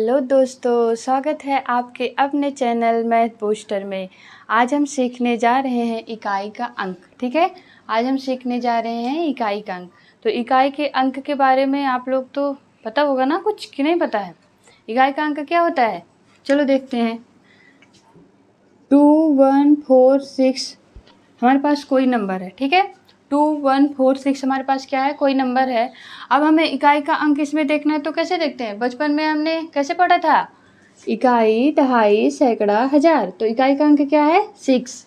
Hello दोस्तों, स्वागत है आपके अपने चैनल मैथ बूस्टर में। आज हम सीखने जा रहे हैं इकाई का अंक। ठीक है, आज हम सीखने जा रहे हैं इकाई का अंक। तो इकाई के अंक के बारे में आप लोग तो पता होगा ना, कुछ कि नहीं पता है। इकाई का अंक क्या होता है, चलो देखते हैं। 2 1 4 6 हमारे पास कोई नंबर है। ठीक है, 2 1 4 6 हमारे पास क्या है, कोई नंबर है। अब हमें इकाई का अंक इसमें देखना है तो कैसे देखते हैं, बचपन में हमने कैसे पढ़ा था, इकाई, दहाई, सैकड़ा, हजार। तो इकाई का अंक क्या है, 6।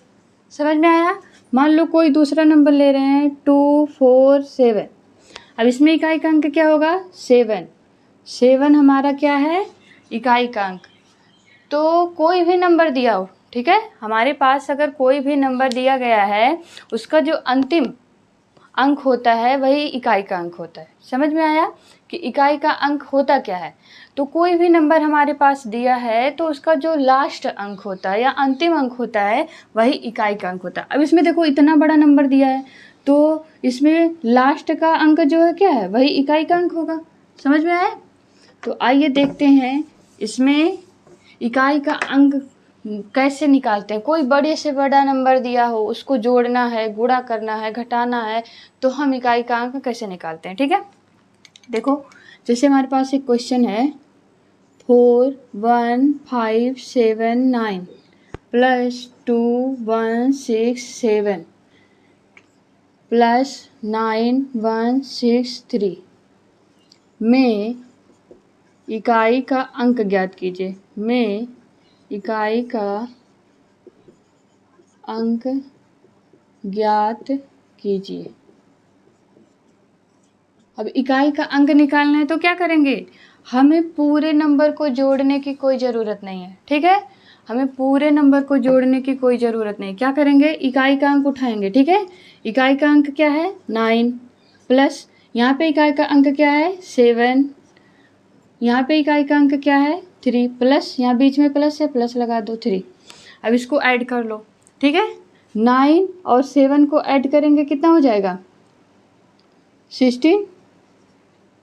समझ में आया। मान लो कोई दूसरा नंबर ले रहे हैं 2 4 7। अब इसमें इकाई का अंक क्या होगा, 7। 7 हमारा क्या है, इकाई का अंक। तो कोई भी नंबर दिया हो, ठीक है, हमारे पास अगर कोई भी नंबर दिया गया है, उसका जो अंतिम अंक होता है वही इकाई का अंक होता है। समझ में आया कि इकाई का अंक होता क्या है। तो कोई भी नंबर हमारे पास दिया है तो उसका जो लास्ट अंक होता है या अंतिम अंक होता है वही इकाई का अंक होता है। अब इसमें देखो इतना बड़ा नंबर दिया है तो इसमें लास्ट का अंक जो है क्या है, वही इकाई का अंक होगा। समझ में आया। तो आइए देखते हैं इसमें इकाई का अंक कैसे निकालते हैं। कोई बड़े से बड़ा नंबर दिया हो, उसको जोड़ना है, गुणा करना है, घटाना है, तो हम इकाई का अंक कैसे निकालते हैं। ठीक है, देखो जैसे हमारे पास एक क्वेश्चन है 4 1 5 7 9 प्लस 2 1 6 7 प्लस 9 1 6 3 में इकाई का अंक ज्ञात कीजिए। में इकाई का अंक ज्ञात कीजिए। अब इकाई का अंक निकालना है तो क्या करेंगे, हमें पूरे नंबर को जोड़ने की कोई ज़रूरत नहीं है। ठीक है, हमें पूरे नंबर को जोड़ने की कोई ज़रूरत नहीं। क्या करेंगे, इकाई का अंक उठाएंगे। ठीक है, इकाई का अंक क्या है 9 प्लस यहाँ पे इकाई का अंक क्या है 7, यहाँ पे इकाई का अंक क्या है 3 प्लस यहाँ बीच में प्लस है, प्लस लगा दो 3। अब इसको ऐड कर लो। ठीक है, 9 और 7 को ऐड करेंगे कितना हो जाएगा 16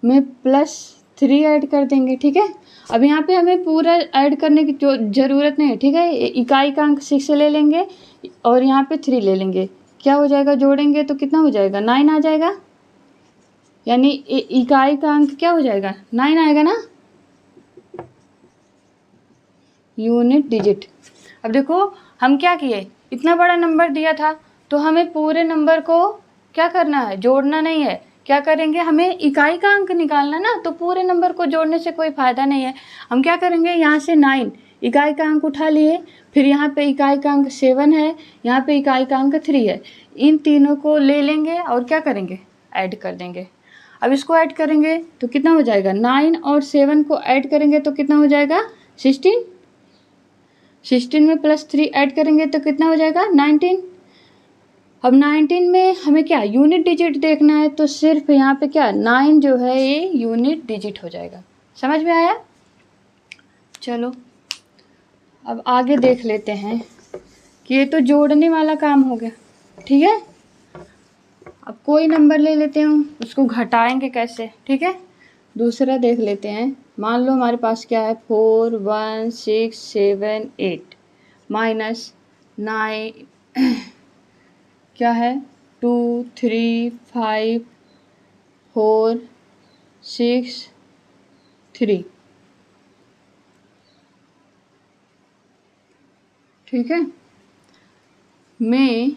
में प्लस 3 ऐड कर देंगे। ठीक है, अब यहाँ पे हमें पूरा ऐड करने की ज़रूरत नहीं है। ठीक है, इकाई का अंक 6 ले लेंगे और यहाँ पे 3 ले लेंगे। क्या हो जाएगा, जोड़ेंगे तो कितना हो जाएगा 9 आ जाएगा, यानी इकाई का अंक क्या हो जाएगा 9 आएगा ना, यूनिट डिजिट। अब देखो हम क्या किए, इतना बड़ा नंबर दिया था तो हमें पूरे नंबर को क्या करना है, जोड़ना नहीं है। क्या करेंगे, हमें इकाई का अंक निकालना ना, तो पूरे नंबर को जोड़ने से कोई फ़ायदा नहीं है। हम क्या करेंगे, यहाँ से 9 इकाई का अंक उठा लिए, फिर यहाँ पे इकाई का अंक 7 है, यहाँ पे इकाई का अंक 3 है। इन तीनों को ले लेंगे और क्या करेंगे, ऐड कर देंगे। अब इसको ऐड करेंगे तो कितना हो जाएगा, 9 और 7 को ऐड करेंगे तो कितना हो जाएगा 16। 16 में प्लस 3 ऐड करेंगे तो कितना हो जाएगा 19। अब 19 में हमें क्या यूनिट डिजिट देखना है, तो सिर्फ यहाँ पे क्या 9 जो है ये यूनिट डिजिट हो जाएगा। समझ में आया। चलो अब आगे देख लेते हैं कि ये तो जोड़ने वाला काम हो गया। ठीक है, अब कोई नंबर ले लेते हैं, उसको घटाएंगे कैसे। ठीक है, दूसरा देख लेते हैं। मान लो हमारे पास क्या है 4 1 6 7 8 माइनस 9 क्या है 2 3 5 4 6 3। ठीक है, में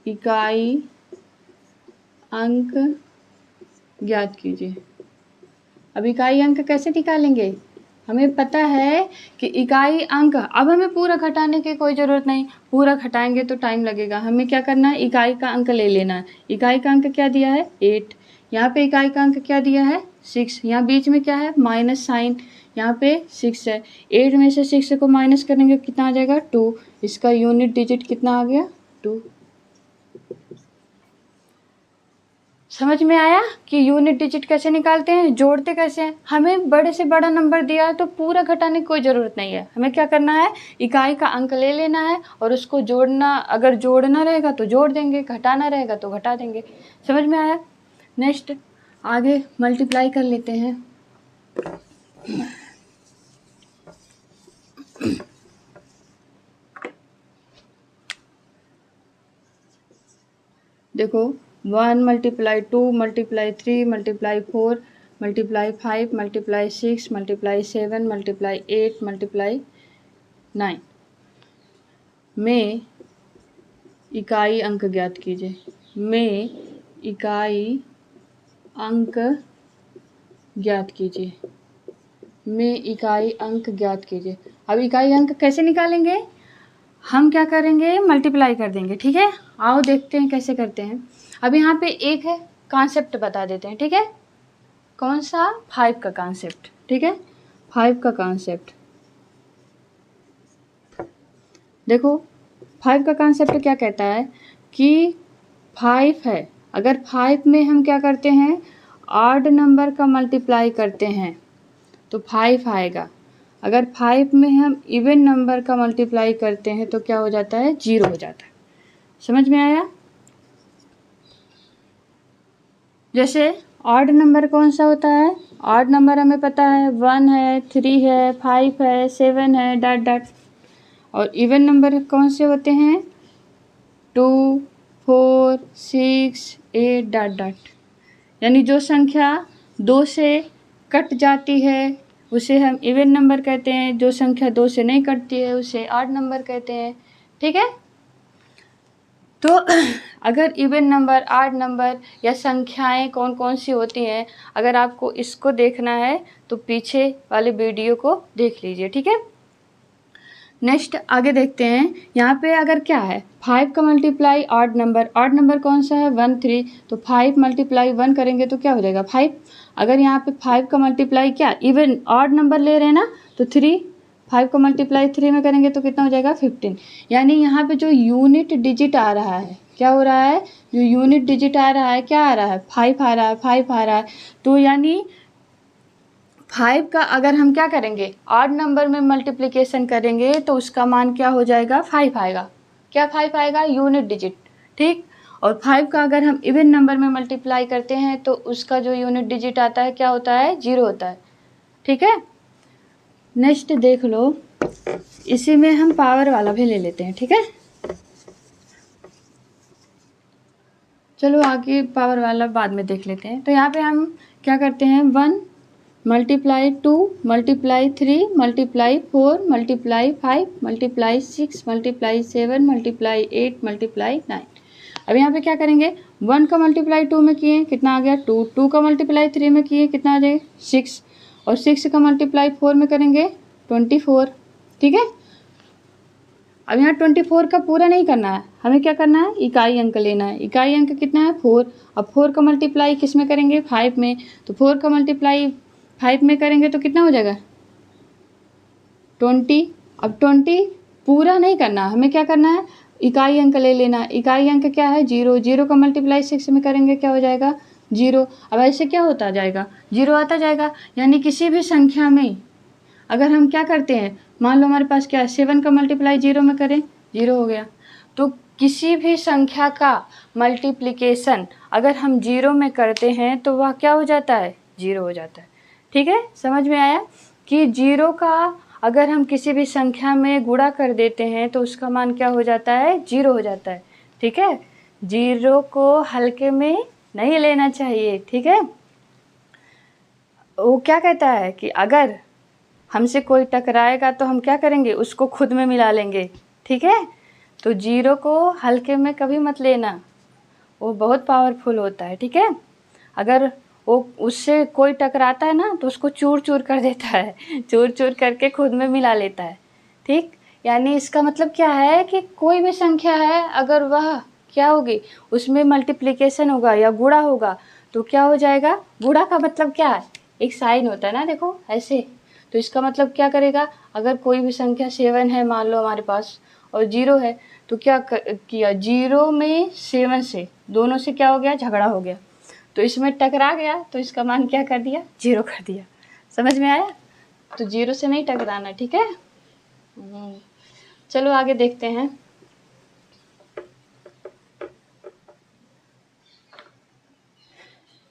इकाई अंक ज्ञात कीजिए। अब इकाई अंक कैसे निकालेंगे, हमें पता है कि इकाई अंक, अब हमें पूरा घटाने की कोई ज़रूरत नहीं, पूरा घटाएंगे तो टाइम लगेगा। हमें क्या करना है, इकाई का अंक ले लेना है। इकाई का अंक क्या दिया है 8, यहाँ पे इकाई का अंक क्या दिया है 6, यहाँ बीच में क्या है माइनस साइन, यहाँ पे 6 है। 8 में से 6 को माइनस करेंगे कितना आ जाएगा 2। इसका यूनिट डिजिट कितना आ गया 2। समझ में आया कि यूनिट डिजिट कैसे निकालते हैं, जोड़ते कैसे हैं। हमें बड़े से बड़ा नंबर दिया है तो पूरा घटाने की कोई ज़रूरत नहीं है। हमें क्या करना है, इकाई का अंक ले लेना है और उसको जोड़ना, अगर जोड़ना रहेगा तो जोड़ देंगे, घटाना रहेगा तो घटा देंगे। समझ में आया। नेक्स्ट आगे मल्टीप्लाई कर लेते हैं। देखो 1 multiply 2 multiply 3 multiply 4 multiply 5 multiply 6 multiply 7 multiply 8 multiply 9 में इकाई अंक ज्ञात कीजिए। में इकाई अंक ज्ञात कीजिए। में इकाई अंक ज्ञात कीजिए। अब इकाई अंक कैसे निकालेंगे? हम क्या करेंगे? मल्टीप्लाई कर देंगे। ठीक है, आओ देखते हैं कैसे करते हैं। अब यहाँ पे एक है कॉन्सेप्ट बता देते हैं। ठीक है, कौन सा? 5 का कॉन्सेप्ट। ठीक है, 5 का कॉन्सेप्ट देखो। 5 का कॉन्सेप्ट क्या कहता है कि 5 है, अगर 5 में हम क्या करते हैं? ऑड नंबर का मल्टीप्लाई करते हैं तो 5 आएगा। अगर 5 में हम इवन नंबर का मल्टीप्लाई करते हैं तो क्या हो जाता है? 0 हो जाता है। समझ में आया? जैसे ऑड नंबर कौन सा होता है? ऑड नंबर हमें पता है 1 है, 3 है, 5 है, 7 है, डॉट डॉट। और इवन नंबर कौन से होते हैं? 2, 4, 6, 8 डॉट डॉट। यानी जो संख्या 2 से कट जाती है उसे हम इवन नंबर कहते हैं, जो संख्या 2 से नहीं कटती है उसे ऑड नंबर कहते हैं। ठीक है, तो अगर इवन नंबर, ऑड नंबर या संख्याएं कौन कौन सी होती हैं, अगर आपको इसको देखना है तो पीछे वाले वीडियो को देख लीजिए। ठीक है, नेक्स्ट आगे देखते हैं। यहाँ पे अगर क्या है? 5 का मल्टीप्लाई ऑड नंबर कौन सा है? 1, 3। तो 5 मल्टीप्लाई 1 करेंगे तो क्या हो जाएगा? 5। अगर यहाँ पे 5 का मल्टीप्लाई क्या इवन ऑड नंबर ले रहे हैं ना, तो 3। 5 का मल्टीप्लाई 3 में करेंगे तो कितना हो जाएगा? 15। यानी यहाँ पे जो यूनिट डिजिट आ रहा है, क्या हो रहा है? जो यूनिट डिजिट आ रहा है, क्या आ रहा है? 5 आ रहा है, 5 आ रहा है। तो यानी 5 का अगर हम क्या करेंगे? ऑड नंबर में मल्टीप्लिकेशन करेंगे तो उसका मान क्या हो जाएगा? 5 आएगा। क्या 5 आएगा? Unit digit. ठीक, और 5 का अगर हम इवन नंबर में मल्टीप्लाई करते हैं तो उसका जो यूनिट डिजिट आता है क्या होता है? 0 होता है। ठीक है, नेक्स्ट देख लो, इसी में हम पावर वाला भी ले लेते हैं। ठीक है, चलो आगे पावर वाला बाद में देख लेते हैं। तो यहाँ पे हम क्या करते हैं? 1 multiply 2 multiply 3 multiply 4 multiply 5 multiply 6 multiply 7 multiply 8 multiply 9। अब यहाँ पे क्या करेंगे? 1 का मल्टीप्लाई 2 में किए, कितना आ गया? 2। 2 का मल्टीप्लाई 3 में किए, कितना आ जाएगा? 6। और 6 का मल्टीप्लाई 4 में करेंगे 24। ठीक है, अब यहाँ 24 का पूरा नहीं करना है, हमें क्या करना है? इकाई अंक लेना है। इकाई अंक कितना है? 4। अब 4 का मल्टीप्लाई किस में करेंगे? 5 में। तो 4 का मल्टीप्लाई 5 में करेंगे तो कितना हो जाएगा? 20। अब 20 पूरा नहीं करना, हमें क्या करना है? इकाई अंक ले लेना। इकाई अंक क्या है? 0। 0 का मल्टीप्लाई 6 में करेंगे, क्या हो जाएगा? 0। अब ऐसे क्या होता जाएगा? 0 आता जाएगा। यानी किसी भी संख्या में अगर हम क्या करते हैं, मान लो हमारे पास क्या है? 7 का मल्टीप्लाई 0 में करें, 0 हो गया। तो किसी भी संख्या का मल्टीप्लिकेशन अगर हम 0 में करते हैं तो वह क्या हो जाता है? 0 हो जाता है। ठीक है, समझ में आया कि 0 का अगर हम किसी भी संख्या में गुणा कर देते हैं तो उसका मान क्या हो जाता है? 0 हो जाता है। ठीक है, 0 को हल्के में नहीं लेना चाहिए। ठीक है, वो क्या कहता है कि अगर हमसे कोई टकराएगा तो हम क्या करेंगे? उसको खुद में मिला लेंगे। ठीक है, तो 0 को हल्के में कभी मत लेना, वो बहुत पावरफुल होता है। ठीक है, अगर वो उससे कोई टकराता है ना तो उसको चूर चूर कर देता है, चूर चूर करके खुद में मिला लेता है। ठीक, यानी इसका मतलब क्या है कि कोई भी संख्या है अगर वह क्या होगी, उसमें मल्टीप्लिकेशन होगा या गुणा होगा तो क्या हो जाएगा? गुणा का मतलब क्या है? एक साइन होता है ना, देखो ऐसे। तो इसका मतलब क्या करेगा? अगर कोई भी संख्या 7 है मान लो हमारे पास और 0 है तो क्या किया? 0 में 7 से दोनों से क्या हो गया? झगड़ा हो गया। तो इसमें टकरा गया तो इसका मान क्या कर दिया? 0 कर दिया। समझ में आया? तो 0 से नहीं टकराना। ठीक है, चलो आगे देखते हैं।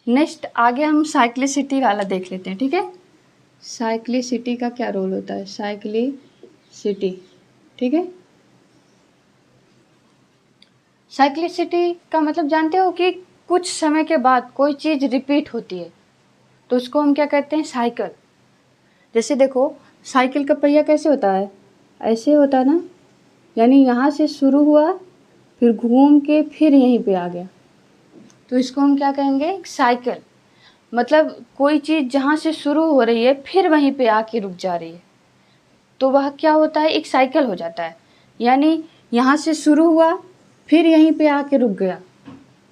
नेक्स्ट आगे हम साइक्लिसिटी वाला देख लेते हैं। ठीक है, साइक्लिसिटी का क्या रोल होता है, साइक्लिसिटी, ठीक है। साइक्लिसिटी का मतलब जानते हो कि कुछ समय के बाद कोई चीज़ रिपीट होती है, तो उसको हम क्या कहते हैं, साइकिल। जैसे देखो साइकिल का पहिया कैसे होता है, ऐसे होता है ना, यानी यहाँ से शुरू हुआ फिर घूम के फिर यहीं पे आ गया, तो इसको हम क्या कहेंगे, साइकिल। मतलब कोई चीज़ जहाँ से शुरू हो रही है फिर वहीं पे आके रुक जा रही है, तो वह क्या होता है, एक साइकिल हो जाता है। यानी यहाँ से शुरू हुआ फिर यहीं पे आके रुक गया,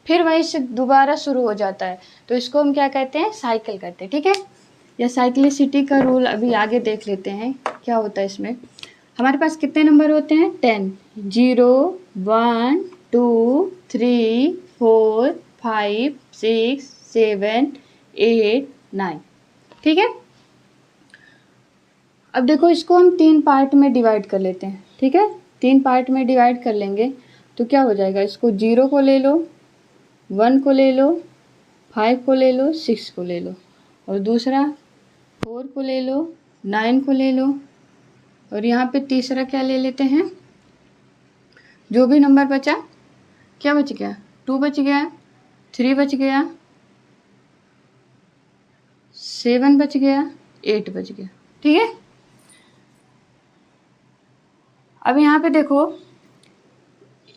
फिर वहीं से दोबारा शुरू हो जाता है, तो इसको हम क्या कहते हैं, साइकिल कहते हैं, ठीक है। या साइक्लिसिटी का रूल अभी आगे देख लेते हैं क्या होता है इसमें। हमारे पास कितने नंबर होते हैं, 10, 0, 1, 2, 3, 4, 5, 6, 7, 8, 9, ठीक है। अब देखो इसको हम 3 पार्ट में डिवाइड कर लेते हैं, ठीक है। 3 पार्ट में डिवाइड कर लेंगे तो क्या हो जाएगा, इसको 0 को ले लो, 1 को ले लो, 5 को ले लो, 6 को ले लो, और दूसरा 4 को ले लो, 9 को ले लो, और यहाँ पे तीसरा क्या ले लेते हैं, जो भी नंबर बचा, क्या बच गया, 2 बच गया, 3 बच गया, 7 बच गया, 8 बच गया, ठीक है। अब यहाँ पे देखो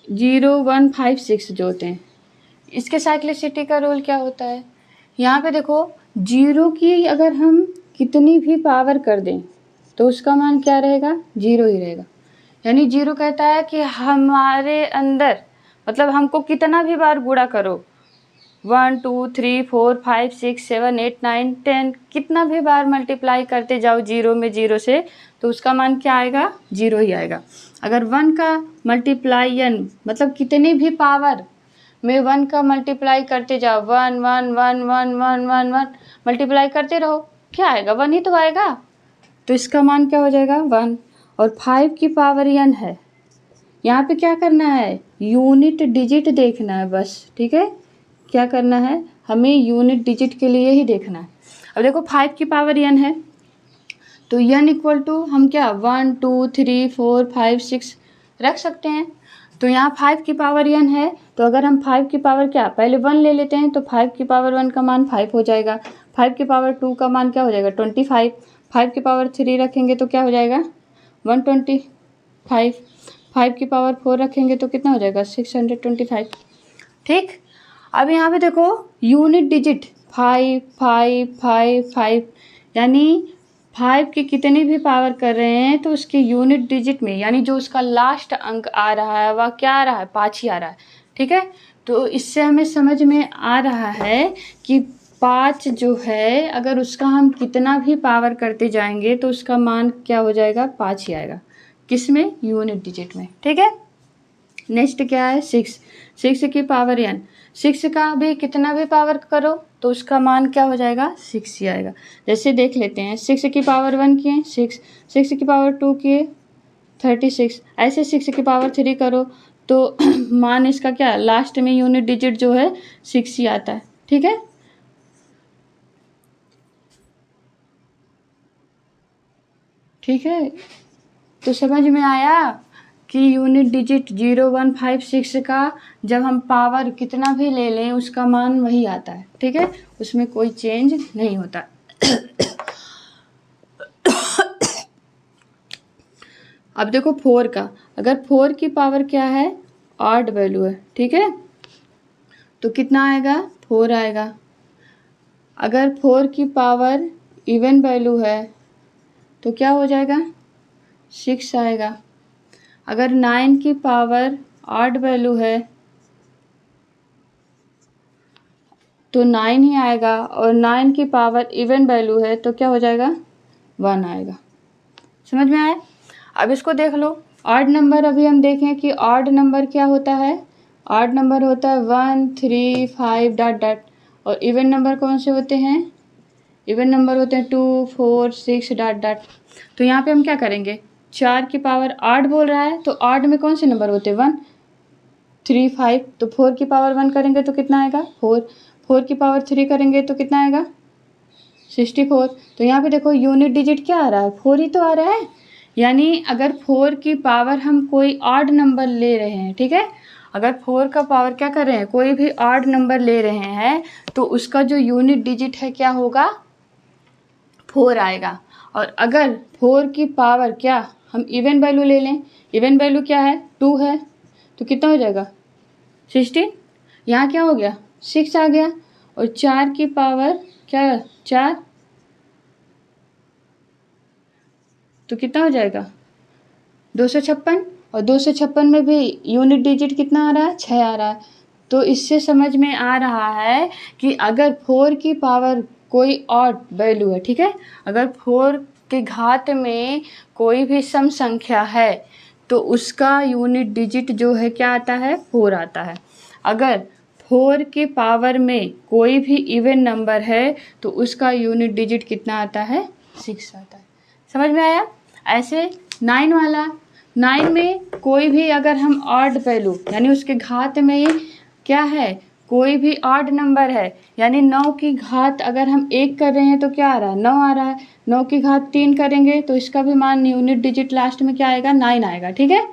0, 1, 5, 6 जो होते हैं, इसके साइक्लिसिटी का रोल क्या होता है। यहाँ पे देखो 0 की अगर हम कितनी भी पावर कर दें तो उसका मान क्या रहेगा, 0 ही रहेगा। यानी 0 कहता है कि हमारे अंदर, मतलब हमको कितना भी बार गुणा करो, 1, 2, 3, 4, 5, 6, 7, 8, 9, 10, कितना भी बार मल्टीप्लाई करते जाओ 0 में 0 से, तो उसका मान क्या आएगा, 0 ही आएगा। अगर 1 का मल्टीप्लायन, मतलब कितनी भी पावर में 1 का मल्टीप्लाई करते जाओ, 1 1 1 1 1 1 1 मल्टीप्लाई करते रहो, क्या आएगा, 1 ही तो आएगा, तो इसका मान क्या हो जाएगा, 1। और 5 की पावर n है, यहाँ पे क्या करना है, यूनिट डिजिट देखना है बस, ठीक है। क्या करना है, हमें यूनिट डिजिट के लिए ही देखना है। अब देखो 5 की पावर n है, तो n इक्वल टू हम क्या 1 2 3 4 5 6 रख सकते हैं। तो यहाँ 5 की पावर n है, तो अगर हम 5 की पावर क्या, पहले 1 ले लेते हैं, तो 5 की पावर 1 का मान 5 हो जाएगा, 5 की पावर 2 का मान क्या हो जाएगा, 25, 5 की पावर 3 रखेंगे तो क्या हो जाएगा, 125, 5 की पावर 4 रखेंगे तो कितना हो जाएगा, 625, ठीक। अब यहाँ पे देखो यूनिट डिजिट 5 5 5 5, यानी 5 की कितनी भी पावर कर रहे हैं तो उसके यूनिट डिजिट में, यानी जो उसका लास्ट अंक आ रहा है वह क्या आ रहा है, 5 ही आ रहा है, ठीक है। तो इससे हमें समझ में आ रहा है कि 5 जो है, अगर उसका हम कितना भी पावर करते जाएंगे तो उसका मान क्या हो जाएगा, 5 ही आएगा, किसमें, यूनिट डिजिट में, ठीक है। नेक्स्ट क्या है, 6 की पावर n, 6 का भी कितना भी पावर करो तो उसका मान क्या हो जाएगा, 6 ही आएगा। जैसे देख लेते हैं, 6 की पावर 1 किए 6 की पावर 2 किए 36, ऐसे 6 की पावर 3 करो तो मान इसका क्या, लास्ट में यूनिट डिजिट जो है 6 ही आता है, ठीक है। ठीक है, तो समझ में आया कि यूनिट डिजिट 0 1 5 6 का जब हम पावर कितना भी ले लें उसका मान वही आता है, ठीक है, उसमें कोई चेंज नहीं होता। अब देखो 4 का, अगर 4 की पावर क्या है, ऑड वैल्यू है, ठीक है, तो कितना आएगा, 4 आएगा। अगर 4 की पावर इवन वैल्यू है तो क्या हो जाएगा, 6 आएगा। अगर 9 की पावर ऑड वैल्यू है तो 9 ही आएगा, और 9 की पावर इवन वैल्यू है तो क्या हो जाएगा, 1 आएगा। समझ में आया। अब इसको देख लो, ऑड नंबर अभी हम देखें कि ऑड नंबर क्या होता है, ऑड नंबर होता है 1 3 5 डॉट डॉट, और इवन नंबर कौन से होते हैं, इवन नंबर होते हैं 2 4 6 डॉट डॉट। तो यहाँ पे हम क्या करेंगे, 4 की पावर ऑड बोल रहा है तो ऑड में कौन से नंबर होते हैं, 1 3 5, तो 4 की पावर 1 करेंगे तो कितना आएगा, 4, 4 की पावर 3 करेंगे तो कितना आएगा, 64। तो यहाँ पे देखो यूनिट डिजिट क्या आ रहा है, 4 ही तो आ रहा है। यानी अगर 4 की पावर हम कोई ऑड नंबर ले रहे हैं, ठीक है, अगर 4 का पावर क्या कर रहे हैं, कोई भी ऑड नंबर ले रहे हैं, तो उसका जो यूनिट डिजिट है क्या होगा, 4 आएगा। और अगर 4 की पावर क्या हम इवन वैल्यू ले लें, इवन वैल्यू क्या है, 2 है, तो कितना हो जाएगा 16। यहाँ क्या हो गया 6 आ गया। और 4 की पावर क्या 4, तो कितना हो जाएगा 256। और 256 में भी यूनिट डिजिट कितना आ रहा है, 6 आ रहा है। तो इससे समझ में आ रहा है कि अगर 4 की पावर कोई ऑड वैल्यू है, ठीक है, अगर 4 के घात में कोई भी सम संख्या है तो उसका यूनिट डिजिट जो है क्या आता है, 4 आता है। अगर 4 के पावर में कोई भी इवन नंबर है तो उसका यूनिट डिजिट कितना आता है, 6 आता है। समझ में आया। ऐसे 9 वाला, 9 में कोई भी अगर हम ऑड वैल्यू यानी उसके घात में क्या है, कोई भी ऑड नंबर है, यानी 9 की घात अगर हम 1 कर रहे हैं तो क्या आ रहा है, 9 आ रहा है। 9 की घात 3 करेंगे तो इसका भी मान यूनिट डिजिट लास्ट में क्या आएगा, 9 आएगा, ठीक है।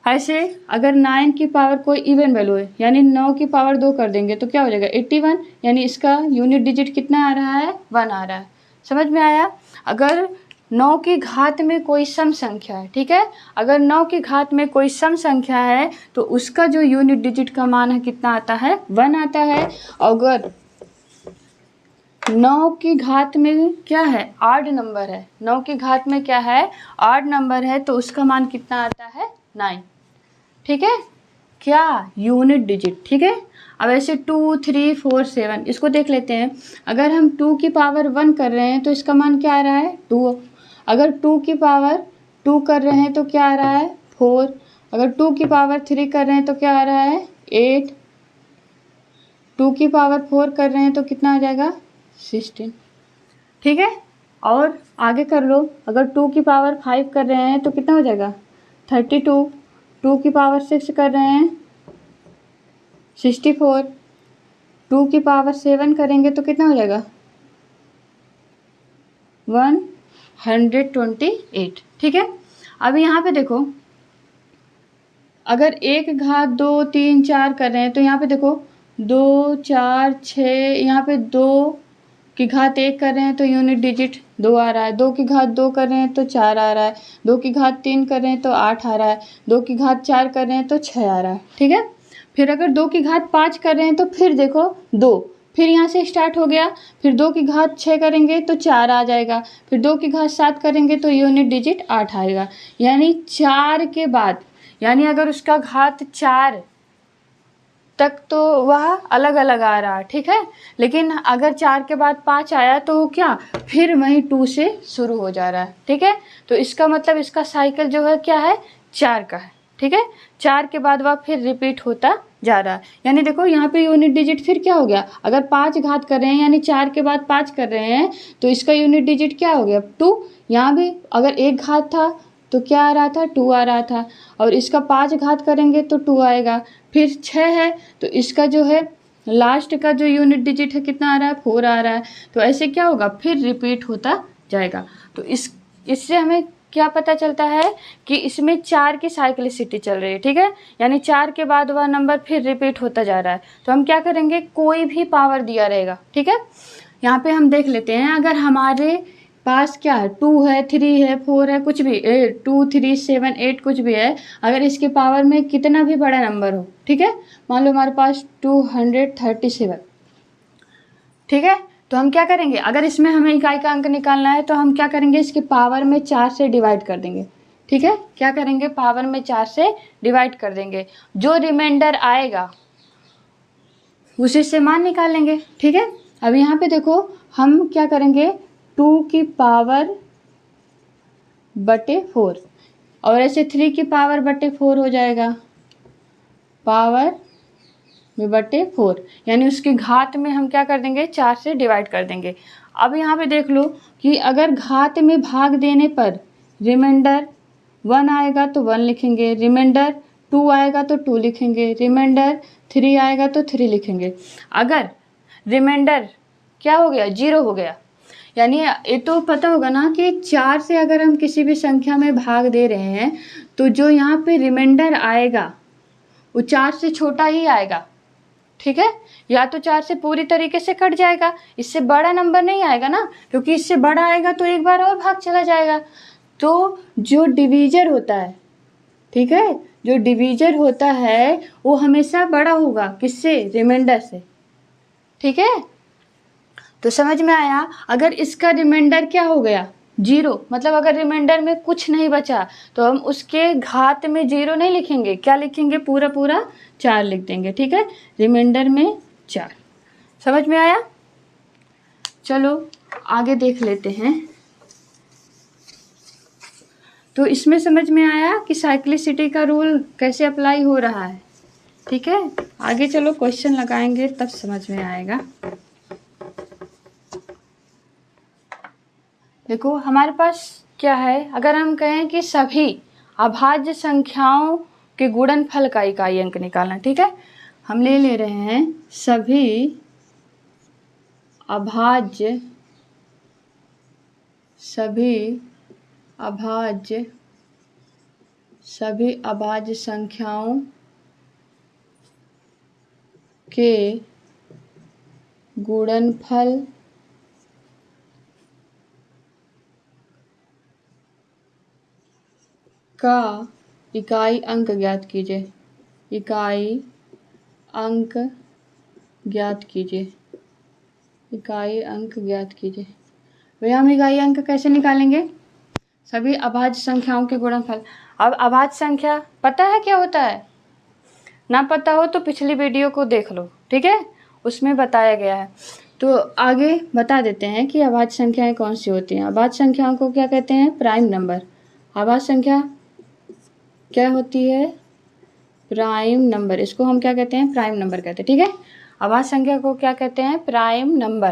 ऐसे अगर 9 की पावर कोई इवन वैल्यू है, यानी 9 की पावर 2 कर देंगे तो क्या हो जाएगा 81, यानी इसका यूनिट डिजिट कितना आ रहा है, 1 आ रहा है। समझ में आया। अगर 9 की घात में कोई सम संख्या है, ठीक है, अगर 9 की घात में कोई सम संख्या है तो उसका जो यूनिट डिजिट का मान है कितना आता है, 1 आता है। अगर 9 की घात में क्या है, ऑड नंबर है, 9 की घात में क्या है, ऑड नंबर है, तो उसका मान कितना आता है, 9, ठीक है, क्या यूनिट डिजिट, ठीक है। अब ऐसे 2, 3, 4, 7 इसको देख लेते हैं। अगर हम 2 की पावर 1 कर रहे हैं तो इसका मान क्या आ रहा है, 2। अगर 2 की पावर 2 कर रहे हैं तो क्या आ रहा है, 4। अगर 2 की पावर 3 कर रहे हैं तो क्या आ रहा है, 8। 2 की पावर 4 कर रहे हैं तो कितना आ जाएगा, 16, ठीक है। और आगे कर लो, अगर 2 की पावर 5 कर रहे हैं तो कितना हो जाएगा, 32। 2 की पावर 6 कर रहे हैं 64। 2 की पावर 7 करेंगे तो कितना हो जाएगा, 128, ठीक है। अब यहाँ पे देखो, अगर 1 घात 2, 3, 4 कर रहे हैं तो यहाँ पे देखो 2, 4, 6, यहाँ पे 2 की घात 1 कर रहे हैं तो यूनिट डिजिट 2 आ रहा है। 2 की घात 2 कर रहे हैं तो 4 आ रहा है। 2 की घात 3 कर रहे हैं तो 8 आ रहा है। 2 की घात 4 कर रहे हैं तो 6 आ रहा है, ठीक है। फिर अगर 2 की घात 5 कर रहे हैं तो फिर देखो 2, फिर यहाँ से स्टार्ट हो गया। फिर 2 की घात 6 करेंगे तो 4 आ जाएगा। फिर 2 की घात 7 करेंगे तो यूनिट डिजिट 8 आएगा। यानी 4 के बाद, यानी अगर उसका घात 4 तक तो वह अलग अलग आ रहा है, ठीक है। लेकिन अगर 4 के बाद 5 आया तो क्या, फिर वहीं 2 से शुरू हो जा रहा है, ठीक है। तो इसका मतलब इसका साइकिल जो है क्या है, 4 का है, ठीक है। 4 के बाद वह फिर रिपीट होता जा रहा है। यानी देखो यहाँ पे यूनिट डिजिट फिर क्या हो गया, अगर 5 घात कर रहे हैं यानी 4 के बाद 5 कर रहे हैं तो इसका यूनिट डिजिट क्या हो गया, 2। यहाँ भी अगर 1 घात था तो क्या आ रहा था, 2 आ रहा था। और इसका 5 घात करेंगे तो 2 आएगा। फिर 6 है तो इसका जो है लास्ट का जो यूनिट डिजिट है कितना आ रहा है, 4 आ रहा है। तो ऐसे क्या होगा, फिर रिपीट होता जाएगा। तो इससे हमें क्या पता चलता है कि इसमें 4 की साइक्लिसिटी चल रही है, ठीक है। यानी 4 के बाद वह नंबर फिर रिपीट होता जा रहा है। तो हम क्या करेंगे, कोई भी पावर दिया रहेगा, ठीक है। यहाँ पे हम देख लेते हैं, अगर हमारे पास क्या है, 2 है, 3 है, 4 है, कुछ भी 2, 3, 7, 8 कुछ भी है, अगर इसके पावर में कितना भी बड़ा नंबर हो, ठीक है, मान लो हमारे पास 237, ठीक है। तो हम क्या करेंगे, अगर इसमें हमें इकाई का अंक निकालना है तो हम क्या करेंगे, इसके पावर में 4 से डिवाइड कर देंगे, ठीक है। क्या करेंगे, पावर में 4 से डिवाइड कर देंगे। जो रिमाइंडर आएगा उसी से मान निकालेंगे, ठीक है। अब यहाँ पे देखो हम क्या करेंगे, 2 की पावर बटे 4 और ऐसे 3 की पावर बटे 4 हो जाएगा, पावर में बटे 4, यानी उसकी घात में हम क्या कर देंगे, 4 से डिवाइड कर देंगे। अब यहाँ पे देख लो कि अगर घात में भाग देने पर रिमाइंडर 1 आएगा तो 1 लिखेंगे, रिमाइंडर 2 आएगा तो 2 लिखेंगे, रिमाइंडर 3 आएगा तो 3 लिखेंगे। अगर रिमाइंडर क्या हो गया, 0 हो गया। यानी ये तो पता होगा ना कि 4 से अगर हम किसी भी संख्या में भाग दे रहे हैं तो जो यहाँ पे रिमाइंडर आएगा वो 4 से छोटा ही आएगा, ठीक है। या तो 4 से पूरी तरीके से कट जाएगा, इससे बड़ा नंबर नहीं आएगा ना, क्योंकि इससे बड़ा आएगा तो एक बार और भाग चला जाएगा। तो जो डिवीजर होता है, ठीक है, जो डिवीजर होता है वो हमेशा बड़ा होगा, किससे, रिमाइंडर से, ठीक है। तो समझ में आया। अगर इसका रिमाइंडर क्या हो गया, 0, मतलब अगर रिमाइंडर में कुछ नहीं बचा तो हम उसके घात में 0 नहीं लिखेंगे, क्या लिखेंगे, पूरा पूरा 4 लिख देंगे, ठीक है। रिमाइंडर में 4, समझ में आया। चलो आगे देख लेते हैं। तो इसमें समझ में आया कि साइक्लिसिटी का रूल कैसे अप्लाई हो रहा है, ठीक है। आगे चलो क्वेश्चन लगाएंगे तब समझ में आएगा। देखो हमारे पास क्या है, अगर हम कहें कि सभी अभाज्य संख्याओं के गुणनफल का इकाई अंक निकालना, ठीक है। हम ले रहे हैं सभी अभाज्य संख्याओं के गुणनफल का इकाई अंक ज्ञात कीजिए, इकाई अंक ज्ञात कीजिए। भैया हम इकाई अंक कैसे निकालेंगे, सभी अभाज्य संख्याओं के गुणनफल। अब अभाज्य संख्या पता है क्या होता है, ना पता हो तो पिछली वीडियो को देख लो, ठीक है, उसमें बताया गया है। तो आगे बता देते हैं कि अभाज्य संख्याएं कौन सी होती हैं। अभाज्य संख्याओं को क्या कहते हैं, प्राइम नंबर। अभाज्य संख्या क्या होती है, प्राइम नंबर। इसको हम क्या कहते हैं, प्राइम नंबर कहते हैं, ठीक है। अभाज्य संख्या को क्या कहते हैं, प्राइम नंबर।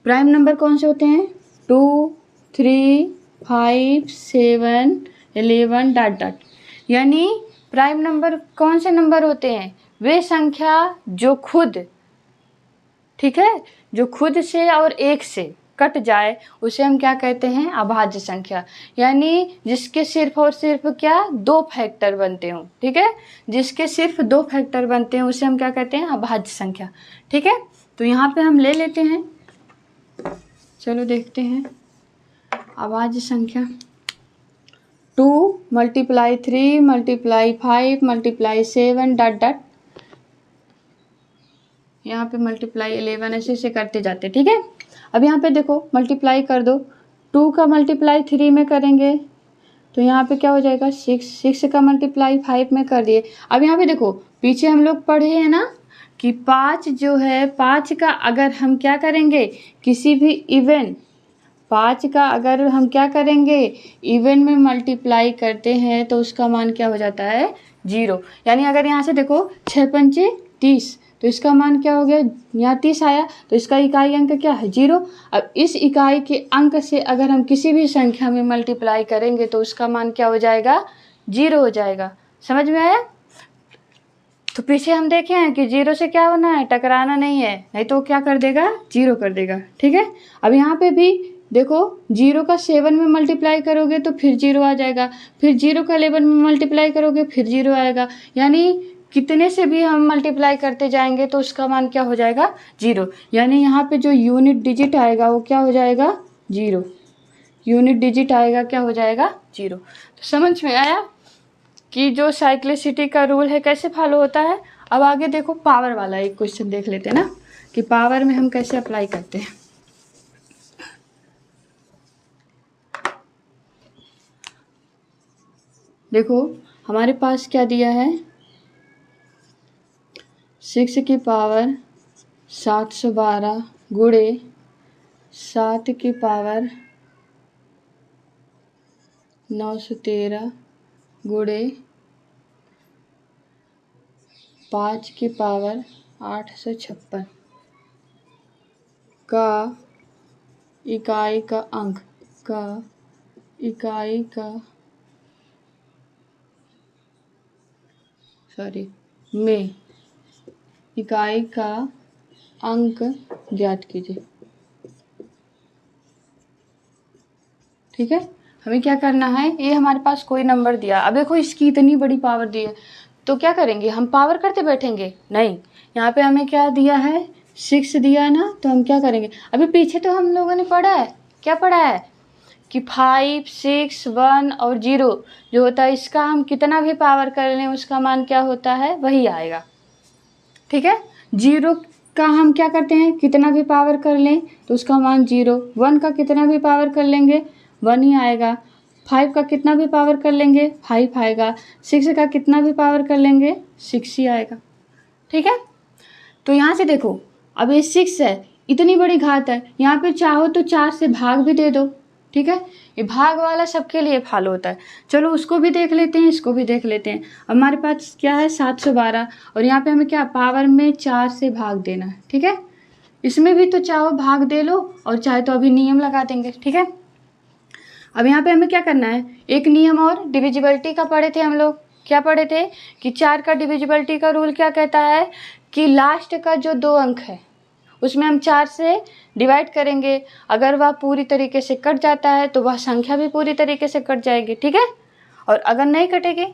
प्राइम नंबर कौन से होते हैं, 2, 3, 5, 7, 11 डॉट डॉट। यानी प्राइम नंबर कौन से नंबर होते हैं, वे संख्या जो खुद, ठीक है, जो खुद से और एक से कट जाए उसे हम क्या कहते हैं, अभाज्य संख्या। यानी जिसके सिर्फ और सिर्फ क्या, 2 फैक्टर बनते हों, ठीक है, जिसके सिर्फ 2 फैक्टर बनते हैं उसे हम क्या कहते हैं, अभाज्य संख्या, ठीक है। तो यहाँ पे हम ले लेते हैं, चलो देखते हैं अभाज्य संख्या। 2 × 3 × 5 × 7 डॉट डॉट, यहाँ पे मल्टीप्लाई 11 ऐसे करते जाते, ठीक है। अब यहाँ पे देखो मल्टीप्लाई कर दो, 2 का मल्टीप्लाई 3 में करेंगे तो यहाँ पे क्या हो जाएगा, 6, 6 का मल्टीप्लाई 5 में कर दिए। अब यहाँ पे देखो पीछे हम लोग पढ़े हैं ना कि 5 जो है, 5 का अगर हम क्या करेंगे, किसी भी इवन 5 का अगर हम क्या करेंगे, इवन में मल्टीप्लाई करते हैं तो उसका मान क्या हो जाता है, 0। यानी अगर यहाँ से देखो 6 पंचे 30, तो इसका मान क्या हो गया, यहाँ 30 आया तो इसका इकाई अंक क्या है, 0। अब इस इकाई के अंक से अगर हम किसी भी संख्या में मल्टीप्लाई करेंगे तो उसका मान क्या हो जाएगा, 0 हो जाएगा। समझ में आया। तो पीछे हम देखे हैं कि 0 से क्या होना है, टकराना नहीं है, नहीं तो क्या कर देगा, 0 कर देगा, ठीक है। अब यहाँ पे भी देखो 0 का 7 में मल्टीप्लाई करोगे तो फिर 0 आ जाएगा, फिर 0 का 11 में मल्टीप्लाई करोगे फिर 0 आएगा। यानी कितने से भी हम मल्टीप्लाई करते जाएंगे तो उसका मान क्या हो जाएगा, 0। यानी यहाँ पे जो यूनिट डिजिट आएगा वो क्या हो जाएगा, 0। यूनिट डिजिट आएगा क्या हो जाएगा, 0। तो समझ में आया कि जो साइक्लिसिटी का रूल है कैसे फॉलो होता है। अब आगे देखो पावर वाला एक क्वेश्चन देख लेते हैं ना, कि पावर में हम कैसे अप्लाई करते हैं। देखो हमारे पास क्या दिया है, 6 की पावर 712 गुणे 7 की पावर 913 गुणे 5 की पावर 856 का इकाई का अंक में इकाई का अंक ज्ञात कीजिए। ठीक है, हमें क्या करना है, ये हमारे पास कोई नंबर दिया, अब देखो इसकी इतनी बड़ी पावर दी है तो क्या करेंगे, हम पावर करते बैठेंगे नहीं। यहाँ पे हमें क्या दिया है, 6 दिया है ना, तो हम क्या करेंगे, अभी पीछे तो हम लोगों ने पढ़ा है, क्या पढ़ा है कि 5, 6, 1 और 0 जो होता है, इसका हम कितना भी पावर कर लें उसका मान क्या होता है, वही आएगा। ठीक है, 0 का हम क्या करते हैं, कितना भी पावर कर लें तो उसका मान 0, 1 का कितना भी पावर कर लेंगे 1 ही आएगा, 5 का कितना भी पावर कर लेंगे 5 आएगा, 6 का कितना भी पावर कर लेंगे 6 ही आएगा। ठीक है, तो यहाँ से देखो, अब ये 6 है, इतनी बड़ी घात है, यहाँ पे चाहो तो 4 से भाग भी दे दो। ठीक है, ये भाग वाला सबके लिए फॉलो होता है। चलो उसको भी देख लेते हैं, इसको भी देख लेते हैं। हमारे पास क्या है 712, और यहाँ पे हमें क्या पावर में 4 से भाग देना है। ठीक है, इसमें भी तो चाहो भाग दे लो और चाहे तो अभी नियम लगा देंगे। ठीक है, अब यहाँ पे हमें क्या करना है, एक नियम और डिविजिबिलिटी का पढ़े थे हम लोग, क्या पढ़े थे कि 4 का डिविजिबिलिटी का रूल क्या कहता है कि लास्ट का जो 2 अंक है उसमें हम 4 से डिवाइड करेंगे, अगर वह पूरी तरीके से कट जाता है तो वह संख्या भी पूरी तरीके से कट जाएगी। ठीक है, और अगर नहीं कटेगी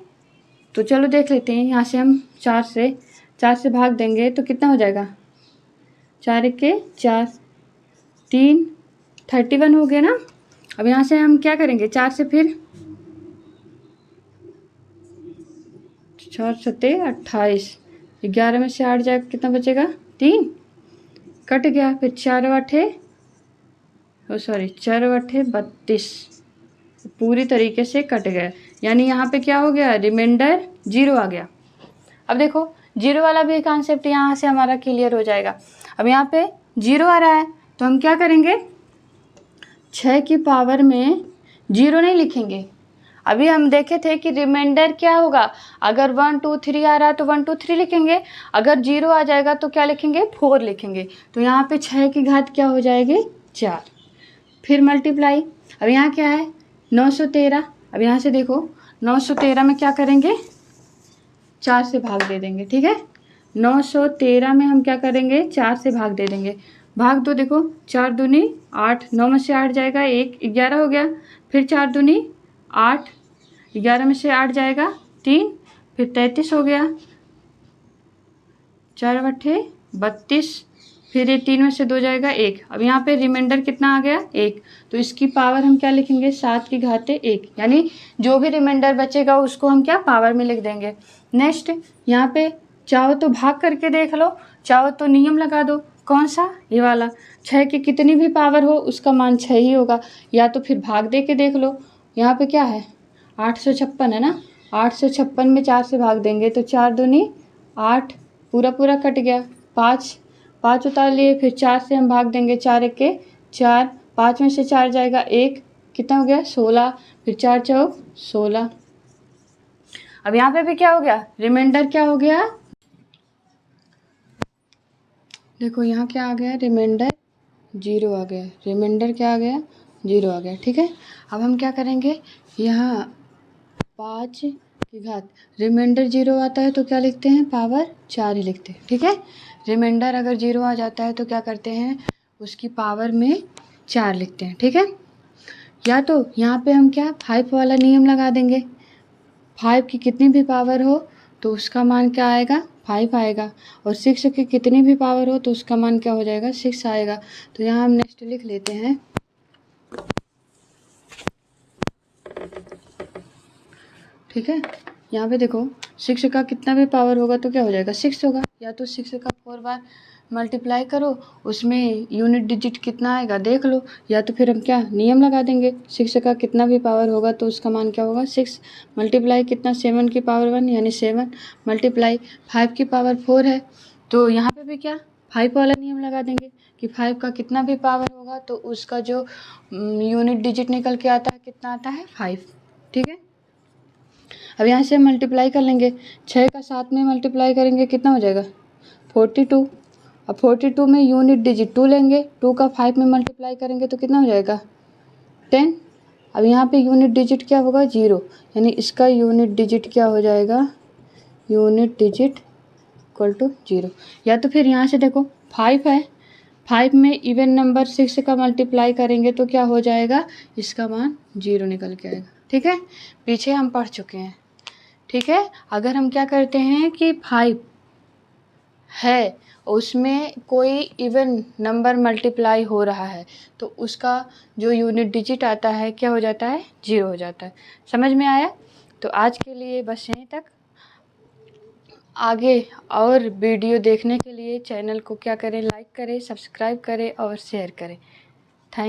तो चलो देख लेते हैं, यहाँ से हम 4 से भाग देंगे तो कितना हो जाएगा, 4 1 4, 3 31 हो गया ना। अब यहाँ से हम क्या करेंगे, 4 से फिर 4 7 28, 11 में से 8 जाएगा, कितना बचेगा 3, कट गया, फिर 4 8 32, पूरी तरीके से कट गया, यानी यहाँ पे क्या हो गया, रिमाइंडर 0 आ गया। अब देखो 0 वाला भी कॉन्सेप्ट यहाँ से हमारा क्लियर हो जाएगा। अब यहाँ पे 0 आ रहा है तो हम क्या करेंगे, 6 की पावर में 0 नहीं लिखेंगे। अभी हम देखे थे कि रिमाइंडर क्या होगा, अगर 1 2 3 आ रहा है तो 1 2 3 लिखेंगे, अगर 0 आ जाएगा तो क्या लिखेंगे 4 लिखेंगे। तो यहाँ पे 6 की घात क्या हो जाएगी 4, फिर मल्टीप्लाई। अब यहाँ क्या है 913, अब यहाँ से देखो 913 में क्या करेंगे, 4 से भाग दे देंगे। ठीक है, 913 में हम क्या करेंगे 4 से भाग दे देंगे, भाग दो, देखो 4 दूनी 8, 9 में से 8 जाएगा 1, 11 हो गया, फिर 4 दूनी 8, 11 में से 8 जाएगा 3, फिर 33 हो गया, 4 8 32, फिर ये 3 में से 2 जाएगा 1। अब यहाँ पे रिमाइंडर कितना आ गया 1, तो इसकी पावर हम क्या लिखेंगे 7 की घात 1, यानी जो भी रिमाइंडर बचेगा उसको हम क्या पावर में लिख देंगे। नेक्स्ट यहाँ पे चाहो तो भाग करके देख लो, चाहो तो नियम लगा दो, कौन सा, ये वाला, 6 की कितनी भी पावर हो उसका मान 6 ही होगा, या तो फिर भाग दे के देख लो। यहाँ पे क्या है 856 है ना, 856 में 4 से भाग देंगे तो 4 दूनी 8, पूरा पूरा कट गया, 5 उतार लिए, फिर 4 से हम भाग देंगे, 4 1 4, 5 में से 4 जाएगा 1, कितना हो गया 16, फिर 4 चौक 16। अब यहाँ पे भी क्या हो गया, रिमाइंडर क्या हो गया, देखो यहाँ क्या आ गया, रिमाइंडर 0 आ गया, रिमाइंडर क्या आ गया 0 आ गया। ठीक है, अब हम क्या करेंगे, यहाँ 5 की घात, रिमाइंडर 0 आता है तो क्या लिखते हैं पावर 4 ही लिखते हैं। ठीक है, रिमाइंडर अगर 0 आ जाता है तो क्या करते हैं, उसकी पावर में 4 लिखते हैं। ठीक है, या तो यहाँ पे हम क्या 5 वाला नियम लगा देंगे, 5 की कितनी भी पावर हो तो उसका मान क्या आएगा 5 आएगा, और 6 की कितनी भी पावर हो तो उसका मान क्या हो जाएगा 6 आएगा। तो यहाँ हम नेक्स्ट लिख लेते हैं, ठीक है, यहाँ पे देखो 6 का कितना भी पावर होगा तो क्या हो जाएगा 6 होगा, या तो 6 का 4 बार मल्टीप्लाई करो, उसमें यूनिट डिजिट कितना आएगा देख लो, या तो फिर हम क्या नियम लगा देंगे, 6 का कितना भी पावर होगा तो उसका मान क्या होगा 6 मल्टीप्लाई कितना 7 की पावर 1 यानी 7 मल्टीप्लाई 5 की पावर 4 है, तो यहाँ पे भी क्या 5 वाला नियम लगा देंगे कि 5 का कितना भी पावर होगा तो उसका जो यूनिट डिजिट निकल के आता है कितना आता है 5। ठीक है, अब यहाँ से मल्टीप्लाई कर लेंगे, 6 का 7 में मल्टीप्लाई करेंगे कितना हो जाएगा 42, अब 42 में यूनिट डिजिट 2 लेंगे, 2 का 5 में मल्टीप्लाई करेंगे तो कितना हो जाएगा 10। अब यहाँ पे यूनिट डिजिट क्या होगा 0, यानी इसका यूनिट डिजिट क्या हो जाएगा, यूनिट डिजिट इक्वल टू 0। या तो फिर यहाँ से देखो 5 है, 5 में इवन नंबर 6 का मल्टीप्लाई करेंगे तो क्या हो जाएगा, इसका मान 0 निकल के आएगा। ठीक है, पीछे हम पढ़ चुके हैं। ठीक है, अगर हम क्या करते हैं कि 5 है उसमें कोई इवन नंबर मल्टीप्लाई हो रहा है तो उसका जो यूनिट डिजिट आता है क्या हो जाता है, 0 हो जाता है। समझ में आया? तो आज के लिए बस यहीं तक। आगे और वीडियो देखने के लिए चैनल को क्या करें, लाइक करें, सब्सक्राइब करें और शेयर करें।